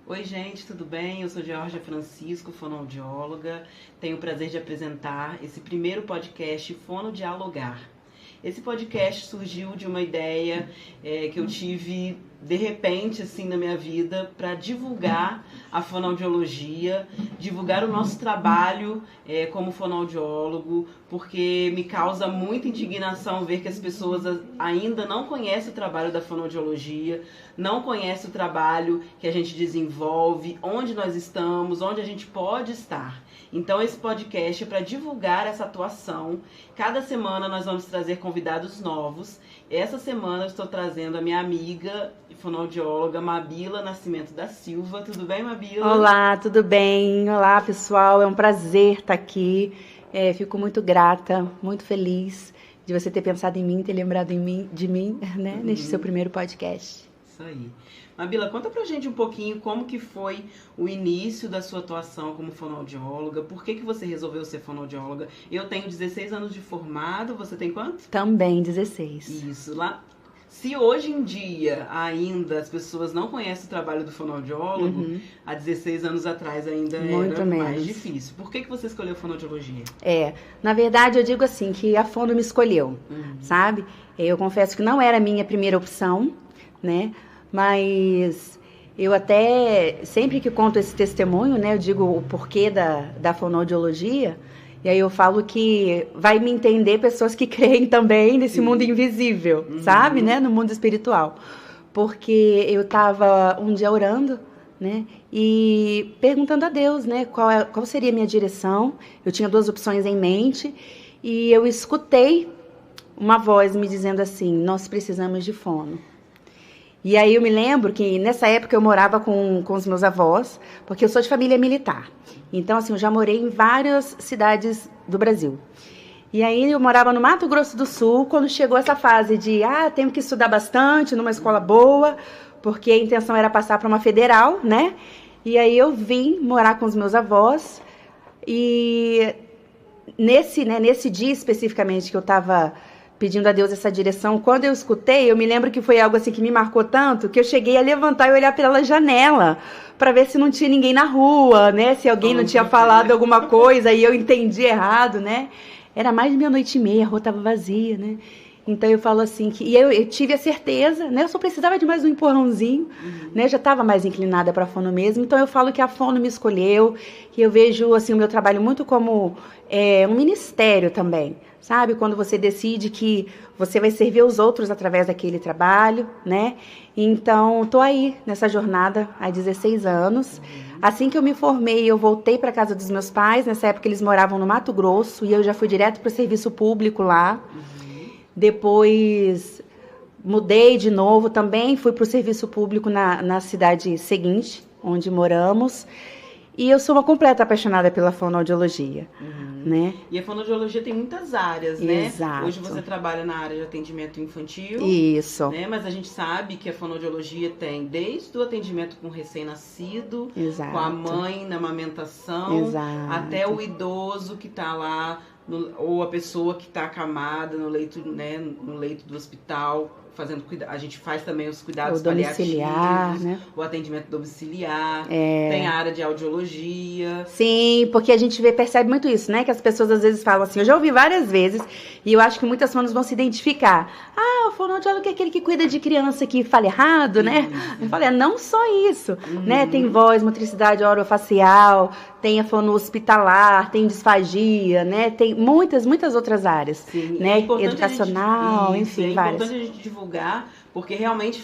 Oi, gente, tudo bem? Eu sou Georgia Francisco, fonoaudióloga. Tenho o prazer de apresentar esse primeiro podcast Fonodialogar. Esse podcast surgiu de uma ideia que eu tive de repente assim na minha vida para divulgar a fonoaudiologia, divulgar o nosso trabalho como fonoaudiólogo, porque me causa muita indignação ver que as pessoas ainda não conhecem o trabalho da fonoaudiologia, não conhecem o trabalho que a gente desenvolve, onde nós estamos, onde a gente pode estar. Então esse podcast é para divulgar essa atuação. Cada semana nós vamos trazer convidados novos. Essa semana eu estou trazendo a minha amiga e fonoaudióloga Mabila Nascimento da Silva. Tudo bem, Mabila? Olá, tudo bem? Olá, pessoal. É um prazer estar aqui. Fico muito grata, muito feliz de você ter pensado em mim, ter lembrado de mim, né? Neste seu primeiro podcast. Isso aí. Mabila, conta pra gente um pouquinho como que foi o início da sua atuação como fonoaudióloga, por que você resolveu ser fonoaudióloga? Eu tenho 16 anos de formado, você tem quanto? Também 16. Isso, lá. Se hoje em dia ainda as pessoas não conhecem o trabalho do fonoaudiólogo, há 16 anos atrás ainda muito era menos. mais difícil. Por que você escolheu fonoaudiologia? Na verdade eu digo assim, que a fono me escolheu, sabe? Eu confesso que não era a minha primeira opção, né? Mas eu até, sempre que conto esse testemunho, né, eu digo o porquê da fonoaudiologia, e aí eu falo que vai me entender pessoas que creem também nesse mundo invisível, sabe, né, no mundo espiritual. Porque eu estava um dia orando, né, e perguntando a Deus, né, qual seria a minha direção. Eu tinha 2 opções em mente, e eu escutei uma voz me dizendo assim: nós precisamos de fono. E aí eu me lembro que nessa época eu morava com os meus avós, porque eu sou de família militar. Então, assim, eu já morei em várias cidades do Brasil. E aí eu morava no Mato Grosso do Sul, quando chegou essa fase de, tenho que estudar bastante numa escola boa, porque a intenção era passar para uma federal, né? E aí eu vim morar com os meus avós, e nesse dia especificamente que eu estava pedindo a Deus essa direção, quando eu escutei, eu me lembro que foi algo assim que me marcou tanto, que eu cheguei a levantar e olhar pela janela, para ver se não tinha ninguém na rua, né? Se alguém não tinha falado alguma coisa e eu entendi errado, né? Era mais de 00:30, a rua estava vazia, né? Então eu falo assim, e eu tive a certeza, né? Eu só precisava de mais um empurrãozinho, né? Já estava mais inclinada para a fono mesmo. Então eu falo que a fono me escolheu, que eu vejo assim o meu trabalho muito como um ministério também, sabe? Quando você decide que você vai servir os outros através daquele trabalho, né? Então tô aí nessa jornada há 16 anos. Assim que eu me formei, eu voltei para casa dos meus pais. Nessa época eles moravam no Mato Grosso e eu já fui direto para o serviço público lá. Depois mudei de novo, também fui para o serviço público na cidade seguinte, onde moramos. E eu sou uma completa apaixonada pela fonoaudiologia, né? E a fonoaudiologia tem muitas áreas, né? Exato. Hoje você trabalha na área de atendimento infantil. Isso. Né? Mas a gente sabe que a fonoaudiologia tem desde o atendimento com o recém-nascido, com a mãe na amamentação, até o idoso que está lá, ou a pessoa que está acamada no leito, né, no leito do hospital, a gente faz também os cuidados paliativos, né? O atendimento domiciliar, tem a área de audiologia. Sim, porque a gente percebe muito isso, né? Que as pessoas às vezes falam assim, eu já ouvi várias vezes, e eu acho que muitas fonos vão se identificar. O fonoaudiólogo é aquele que cuida de criança que fala errado, né? Eu falei, não só isso, né? Tem voz, motricidade orofacial, tem a fono hospitalar, tem disfagia, né? Tem muitas outras áreas, sim, né? Educacional, enfim, várias. É importante a gente divulgar, porque realmente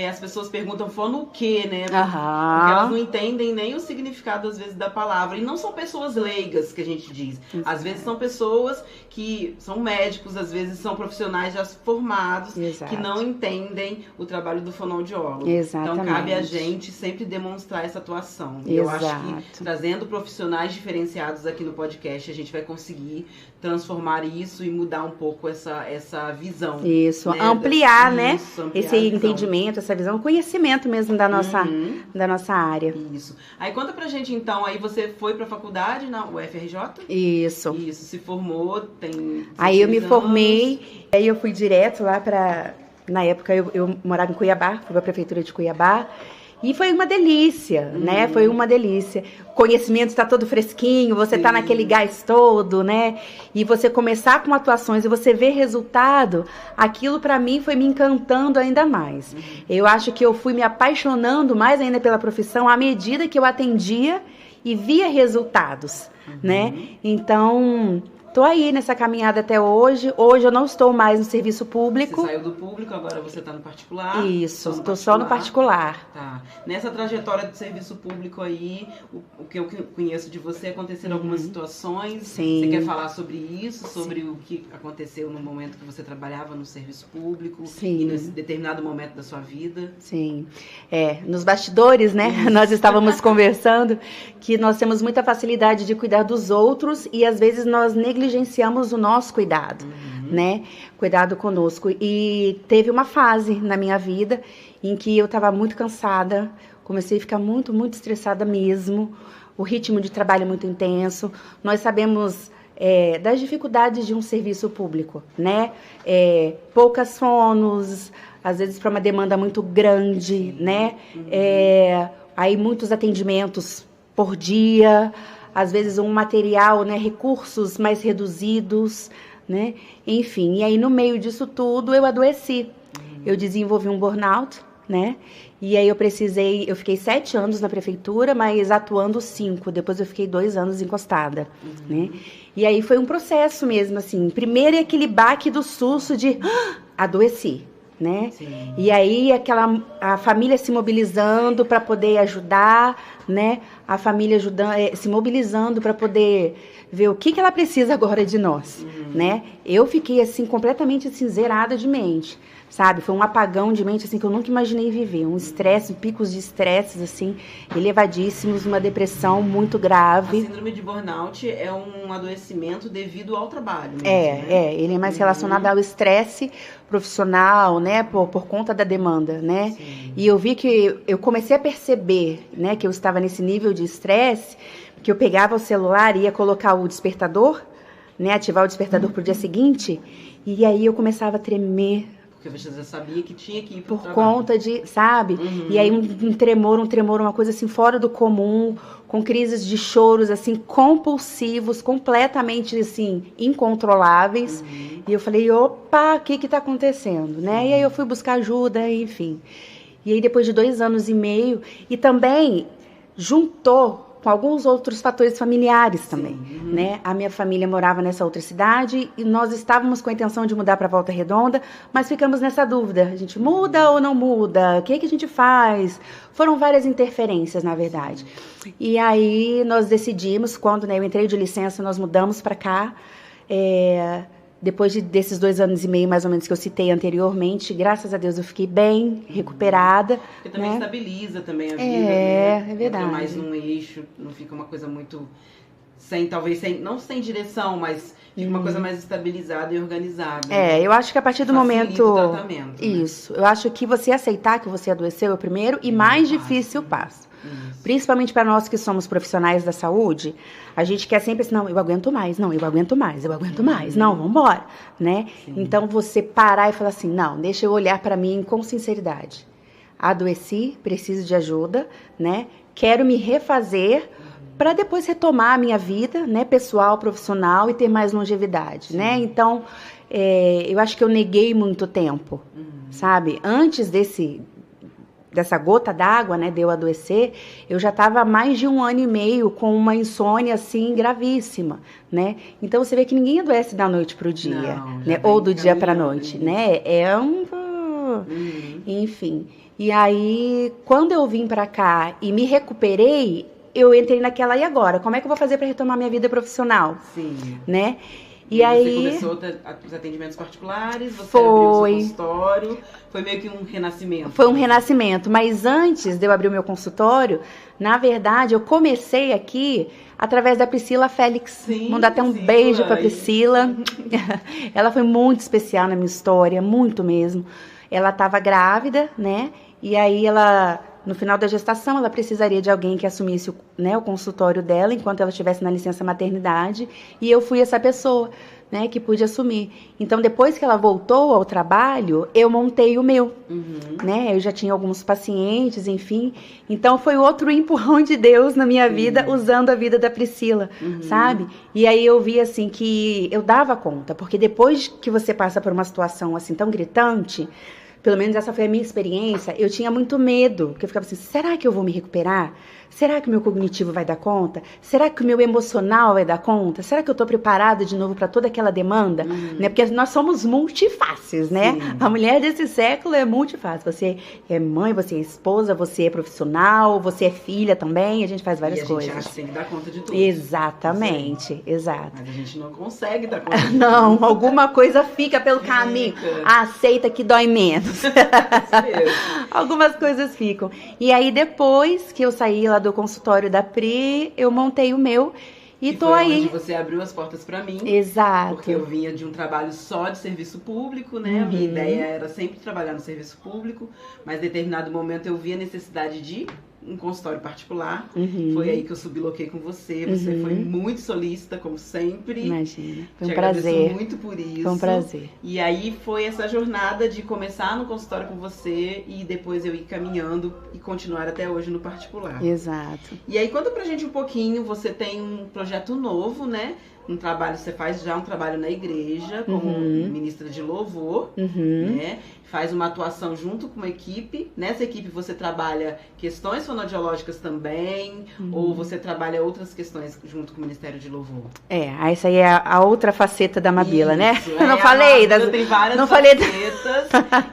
as pessoas perguntam fono o quê, né? Porque elas não entendem nem o significado, às vezes, da palavra. E não são pessoas leigas, que a gente diz. Às vezes são pessoas que são médicos, às vezes são profissionais já formados, que não entendem o trabalho do fonoaudiólogo. Exatamente. Então, cabe a gente sempre demonstrar essa atuação. E eu acho que, trazendo profissionais diferenciados aqui no podcast, a gente vai conseguir transformar isso e mudar um pouco essa visão. Isso, né? Ampliar, né? Esse entendimento, essa visão, o conhecimento mesmo da nossa área. Isso. Aí conta pra gente então, aí você foi pra faculdade na UFRJ? Isso. Isso, se formou, tem... Aí eu me formei, aí eu fui direto lá pra... Na época eu morava em Cuiabá, fui pra prefeitura de Cuiabá, E foi uma delícia, né? Foi uma delícia. O conhecimento está todo fresquinho, você está naquele gás todo, né? E você começar com atuações e você ver resultado, aquilo para mim foi me encantando ainda mais. Eu acho que eu fui me apaixonando mais ainda pela profissão à medida que eu atendia e via resultados, né? Então, tô aí nessa caminhada até hoje. Hoje eu não estou mais no serviço público. Você saiu do público, agora você está no particular? Isso, estou só no particular. Tá. Nessa trajetória do serviço público aí, o que eu conheço de você, aconteceram algumas situações. Sim. Você quer falar sobre isso, sobre o que aconteceu no momento que você trabalhava no serviço público? Sim. E nesse determinado momento da sua vida? Sim. Nos bastidores, né? Nós estávamos conversando que nós temos muita facilidade de cuidar dos outros e às vezes nós negligenciamos o nosso cuidado, né? Cuidado conosco. E teve uma fase na minha vida em que eu estava muito cansada, comecei a ficar muito, muito estressada mesmo. O ritmo de trabalho é muito intenso. Nós sabemos das dificuldades de um serviço público, né? Poucas fonos, às vezes para uma demanda muito grande, né? Aí muitos atendimentos por dia, às vezes um material, né, recursos mais reduzidos, né, enfim. E aí no meio disso tudo eu adoeci, eu desenvolvi um burnout, né, e aí eu fiquei 7 anos na prefeitura, mas atuando 5, depois eu fiquei 2 anos encostada, né, e aí foi um processo mesmo, assim, primeiro é aquele baque do susto de adoeci, né? Sim. E aí a família se mobilizando para poder ajudar, né? A família se mobilizando para poder ver o que ela precisa agora de nós, né? Eu fiquei assim completamente assim, zerada de mente, sabe? Foi um apagão de mente assim que eu nunca imaginei viver, um estresse, picos de estresse assim elevadíssimos, uma depressão muito grave. A síndrome de burnout é um adoecimento devido ao trabalho mesmo, né? Ele é mais relacionado ao estresse profissional, né, por conta da demanda, né? Sim. E eu vi que eu comecei a perceber, né, que eu estava nesse nível de estresse, que eu pegava o celular e ia colocar o despertador, né, ativar o despertador pro dia seguinte, e aí eu começava a tremer. Porque você já sabia que tinha que ir pro trabalho. Por conta de, sabe? E aí um tremor, uma coisa assim fora do comum, com crises de choros assim compulsivos, completamente assim incontroláveis. E eu falei, opa, o que tá acontecendo, né? E aí eu fui buscar ajuda, enfim. E aí depois de 2 anos e meio, e também juntou com alguns outros fatores familiares também, né? A minha família morava nessa outra cidade e nós estávamos com a intenção de mudar para Volta Redonda, mas ficamos nessa dúvida. A gente muda ou não muda? O que a gente faz? Foram várias interferências, na verdade. E aí nós decidimos, quando, né, eu entrei de licença, nós mudamos para cá. Depois desses 2 anos e meio, mais ou menos, que eu citei anteriormente, graças a Deus eu fiquei bem, recuperada. Porque também, né, estabiliza também a vida, né? É verdade. Entra mais num eixo, não fica uma coisa muito, não sem direção, mas fica uma coisa mais estabilizada e organizada. Eu acho que a partir do momento... o tratamento. Isso. Né? Eu acho que você aceitar que você adoeceu é o primeiro e mais difícil passo. Isso. Principalmente para nós que somos profissionais da saúde, a gente quer sempre assim, não, eu aguento mais, não, eu aguento mais, eu aguento mais, não, vambora, né? Sim. Então, você parar e falar assim, não, deixa eu olhar para mim com sinceridade. Adoeci, preciso de ajuda, né? Quero me refazer para depois retomar a minha vida, né, pessoal, profissional e ter mais longevidade, Sim. né? Então, eu acho que eu neguei muito tempo, sabe? Antes dessa gota d'água, né, de eu adoecer, eu já estava há mais de 1 ano e meio com uma insônia, assim, gravíssima, né? Então, você vê que ninguém adoece da noite para o dia, né? Ou do dia para a noite, né? Enfim. E aí, quando eu vim para cá e me recuperei, eu entrei naquela, e agora? Como é que eu vou fazer para retomar minha vida profissional? Sim. Né? E aí você começou os atendimentos particulares, você abriu o seu consultório, foi meio que um renascimento. Foi um renascimento, mas antes de eu abrir o meu consultório, na verdade, eu comecei aqui através da Priscila Félix. Sim, mandar até um beijo para Priscila. Ela foi muito especial na minha história, muito mesmo. Ela estava grávida, né? E aí ela no final da gestação, ela precisaria de alguém que assumisse o consultório dela enquanto ela estivesse na licença maternidade, e eu fui essa pessoa, né, que pude assumir. Então, depois que ela voltou ao trabalho, eu montei o meu, né? Eu já tinha alguns pacientes, enfim. Então, foi outro empurrão de Deus na minha vida, usando a vida da Priscila, sabe? E aí eu vi, assim, que eu dava conta, porque depois que você passa por uma situação, assim, tão gritante, pelo menos essa foi a minha experiência, eu tinha muito medo, porque eu ficava assim, será que eu vou me recuperar? Será que o meu cognitivo vai dar conta? Será que o meu emocional vai dar conta? Será que eu estou preparada de novo para toda aquela demanda? Né? Porque nós somos multifaces, né? Sim. A mulher desse século é multiface. Você é mãe, você é esposa, você é profissional, você é filha também, a gente faz várias coisas. A gente acha que tem que dar conta de tudo. Exatamente, exato. Mas a gente não consegue dar conta de tudo. Não, alguma coisa fica pelo caminho. Aceita que dói menos. Algumas coisas ficam. E aí, depois que eu saí lá do consultório da Pri, eu montei o meu e tô aí. Onde você abriu as portas pra mim. Exato. Porque eu vinha de um trabalho só de serviço público, né? A minha ideia era sempre trabalhar no serviço público, mas em determinado momento eu vi a necessidade de um consultório particular. Foi aí que eu subloquei com você. Você foi muito solícita, como sempre. Imagina. Foi um Te prazer. agradeço muito por isso. Foi um prazer. E aí foi essa jornada de começar no consultório com você e depois eu ir caminhando e continuar até hoje no particular. Exato. E aí conta pra gente um pouquinho, você tem um projeto novo, né? Um trabalho, você faz já um trabalho na igreja como ministra de louvor, né? Faz uma atuação junto com uma equipe. Nessa equipe você trabalha questões fonoaudiológicas também, ou você trabalha outras questões junto com o Ministério de Louvor? Essa aí é a outra faceta da Mabila, né? Eu não falei das... tem várias não facetas,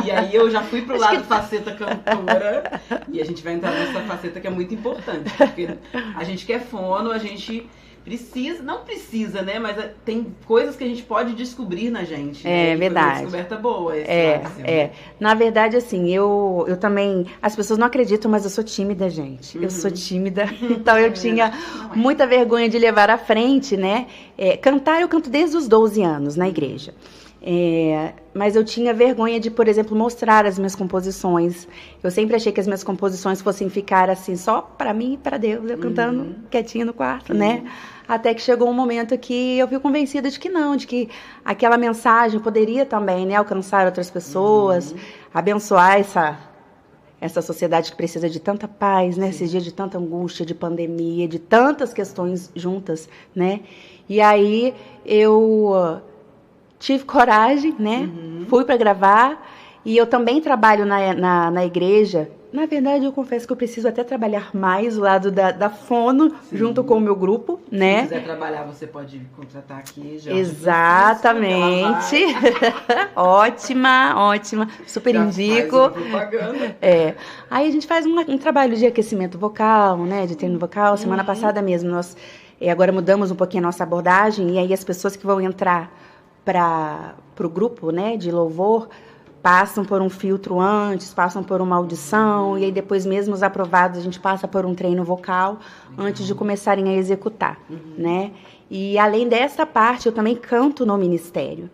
e aí eu já fui pro lado faceta cantora, e a gente vai entrar nessa faceta que é muito importante, porque a gente que é fono, a gente não precisa, né? Mas tem coisas que a gente pode descobrir na gente. É, né? Verdade. Foi uma descoberta boa. Na verdade, assim, eu também... As pessoas não acreditam, mas eu sou tímida, gente. Eu sou tímida. Então, eu tinha muita vergonha de levar à frente, né? Cantar, eu canto desde os 12 anos na igreja. Mas eu tinha vergonha de, por exemplo, mostrar as minhas composições. Eu sempre achei que as minhas composições fossem ficar assim, só para mim e para Deus, eu cantando quietinha no quarto, né? Até que chegou um momento que eu fui convencida de que não, de que aquela mensagem poderia também, né, alcançar outras pessoas, abençoar essa sociedade que precisa de tanta paz, né? Esses dias de tanta angústia, de pandemia, de tantas questões juntas, né? E aí eu tive coragem, né? Fui para gravar e eu também trabalho na igreja. Na verdade, eu confesso que eu preciso até trabalhar mais o lado da fono, junto com o meu grupo, né? Se quiser trabalhar, você pode contratar aqui. Já. Exatamente. Ótima. Super já indico. Aí a gente faz um trabalho de aquecimento vocal, né? De treino vocal. Semana passada mesmo, nós agora mudamos um pouquinho a nossa abordagem. E aí as pessoas que vão entrar para o grupo, né, de louvor, passam por um filtro antes, passam por uma audição, e aí depois mesmo os aprovados a gente passa por um treino vocal antes de começarem a executar, né? E além dessa parte, eu também canto no ministério,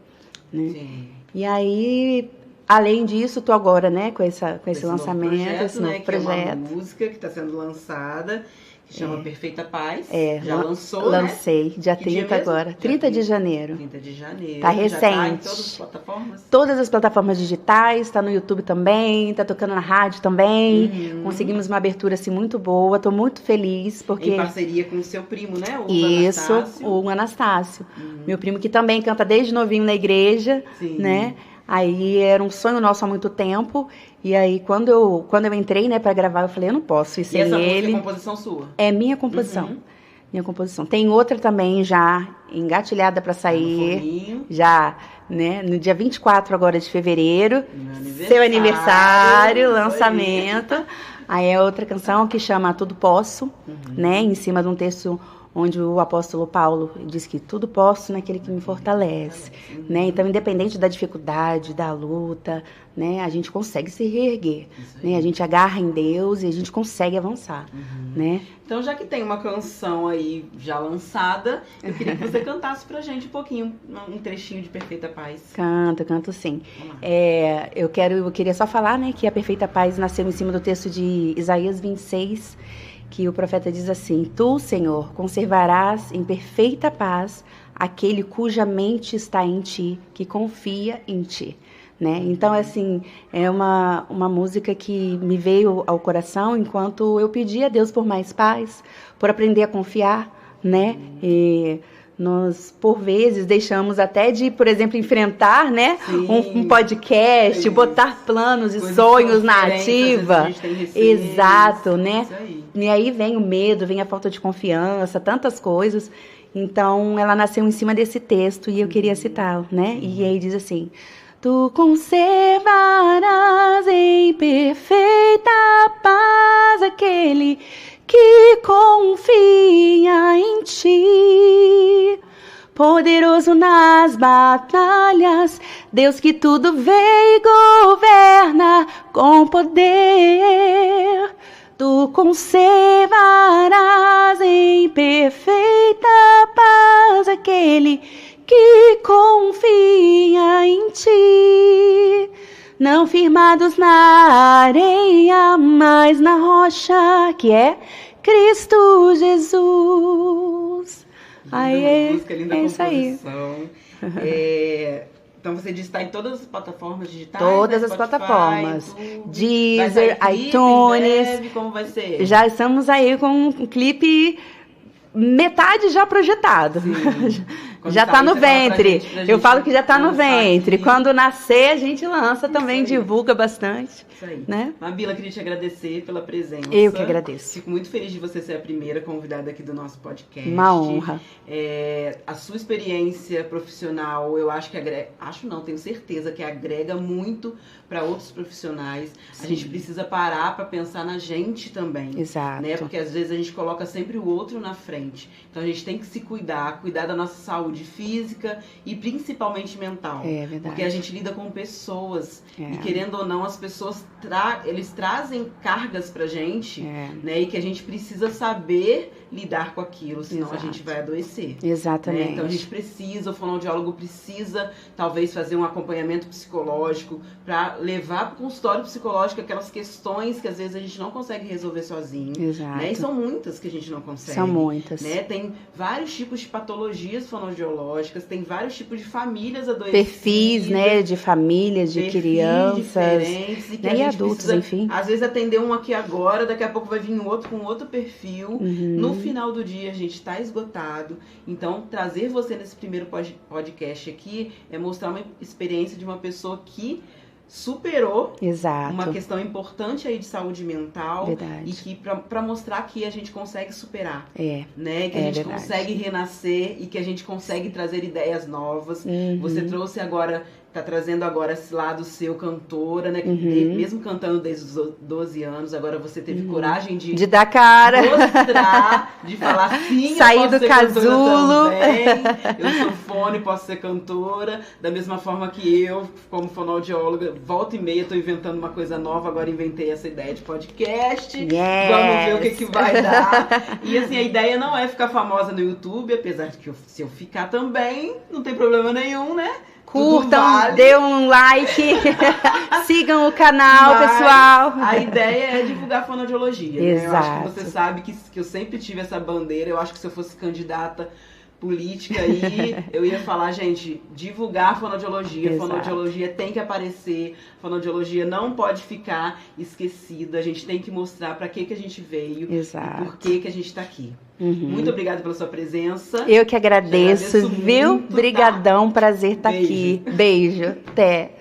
né? Sim. E aí, além disso, estou agora, né, com esse lançamento, esse novo projeto. Que é uma música que está sendo lançada, que chama Perfeita Paz. Já lançou, lancei, né? dia 30 agora. 30 de janeiro. 30 de janeiro. Tá recente. Já tá em todas as plataformas? Todas as plataformas digitais, tá no YouTube também, tá tocando na rádio também. Conseguimos uma abertura, assim, muito boa. Tô muito feliz, porque... Em parceria com o seu primo, né? O Isso, Anastácio. O Anastácio. Meu primo que também canta desde novinho na igreja, né? Aí era um sonho nosso há muito tempo. E aí, quando eu entrei, né, pra gravar, eu falei, eu não posso ir sem ele. E essa música é composição sua? É minha composição. Minha composição. Tem outra também já engatilhada pra sair. Já, né, no dia 24 agora de fevereiro. Seu aniversário, lançamento. Aí é outra canção que chama Tudo Posso, né, em cima de um texto onde o apóstolo Paulo diz que tudo posso naquele que me fortalece, né? Então, independente da dificuldade, da luta, né, a gente consegue se reerguer, né? A gente agarra em Deus e a gente consegue avançar, né? Então, já que tem uma canção aí já lançada, eu queria que você cantasse pra gente um pouquinho, um trechinho de Perfeita Paz. Canto sim. Eu queria só falar, né, que a Perfeita Paz nasceu em cima do texto de Isaías 26, que o profeta diz assim: Tu, Senhor, conservarás em perfeita paz aquele cuja mente está em ti, que confia em ti. Né? Então, assim, é uma música que me veio ao coração enquanto eu pedi a Deus por mais paz, por aprender a confiar, né? E nós, por vezes, deixamos até de, por exemplo, enfrentar, né, um podcast, botar planos e sonhos na ativa. Exato, né? E aí vem o medo, vem a falta de confiança, tantas coisas. Então, ela nasceu em cima desse texto e eu queria citá-lo, né? E aí diz assim: Tu conservarás em perfeita paz aquele que confia em ti. Poderoso nas batalhas, Deus que tudo vê e governa com poder. Tu conservarás em perfeita paz aquele que confia em ti, não firmados na areia, mas na rocha, que é Cristo Jesus. Aí música, linda é isso aí. Então você diz que está em todas as plataformas digitais? Todas as plataformas. Deezer, iTunes. Breve, como vai ser? Já estamos aí com um clipe metade já projetado. Já está no ventre. Eu falo que já está no ventre. Quando nascer, a gente lança também, divulga bastante. Isso aí. Né? Mabila, queria te agradecer pela presença. Eu que agradeço. Fico muito feliz de você ser a primeira convidada aqui do nosso podcast. Uma honra. A sua experiência profissional, eu acho que tenho certeza que agrega muito para outros profissionais. Sim. A gente precisa parar para pensar na gente também. Exato. Né? Porque às vezes a gente coloca sempre o outro na frente. Então a gente tem que se cuidar da nossa saúde física e principalmente mental. É verdade. Porque a gente lida com pessoas e, querendo ou não, as pessoas eles trazem cargas pra gente, né? E que a gente precisa saber lidar com aquilo, senão a gente vai adoecer. Exatamente. Né? Então a gente precisa, o fonoaudiólogo precisa talvez fazer um acompanhamento psicológico para levar para o consultório psicológico aquelas questões que às vezes a gente não consegue resolver sozinho. Exato. Né? E são muitas que a gente não consegue. São muitas. Né? Tem vários tipos de patologias fonoaudiológicas, tem vários tipos de famílias adoecidas. Perfis, né, de famílias, de crianças. Diferentes, e adultos, precisa, enfim. Às vezes atender um aqui agora, daqui a pouco vai vir um outro com outro perfil. No final do dia a gente está esgotado. Então, trazer você nesse primeiro podcast aqui é mostrar uma experiência de uma pessoa que superou uma questão importante aí de saúde mental. Verdade. E que para mostrar que a gente consegue superar, né? Que a gente verdade. consegue renascer e que a gente consegue trazer ideias novas. Você trouxe agora, tá trazendo agora esse lado seu cantora, né? Mesmo cantando desde os 12 anos, agora você teve coragem de dar cara, mostrar, de falar sim, sair do casulo. Eu sou fone, posso ser cantora, da mesma forma que eu, como fonoaudióloga, volta e meia tô inventando uma coisa nova, agora inventei essa ideia de podcast. Vamos ver o que vai dar. E assim, a ideia não é ficar famosa no YouTube, apesar de que se eu ficar também, não tem problema nenhum, né? Curtam, dê um like, sigam o canal, pessoal. A ideia é divulgar a fonoaudiologia. Né? Eu acho que você sabe que eu sempre tive essa bandeira. Eu acho que se eu fosse candidata política aí, eu ia falar, gente, divulgar a fonoaudiologia. A fonoaudiologia tem que aparecer. A fonoaudiologia não pode ficar esquecida. A gente tem que mostrar para que a gente veio e por que a gente está aqui. Muito obrigada pela sua presença. Eu que agradeço, viu? Brigadão, prazer estar aqui. Beijo. Até.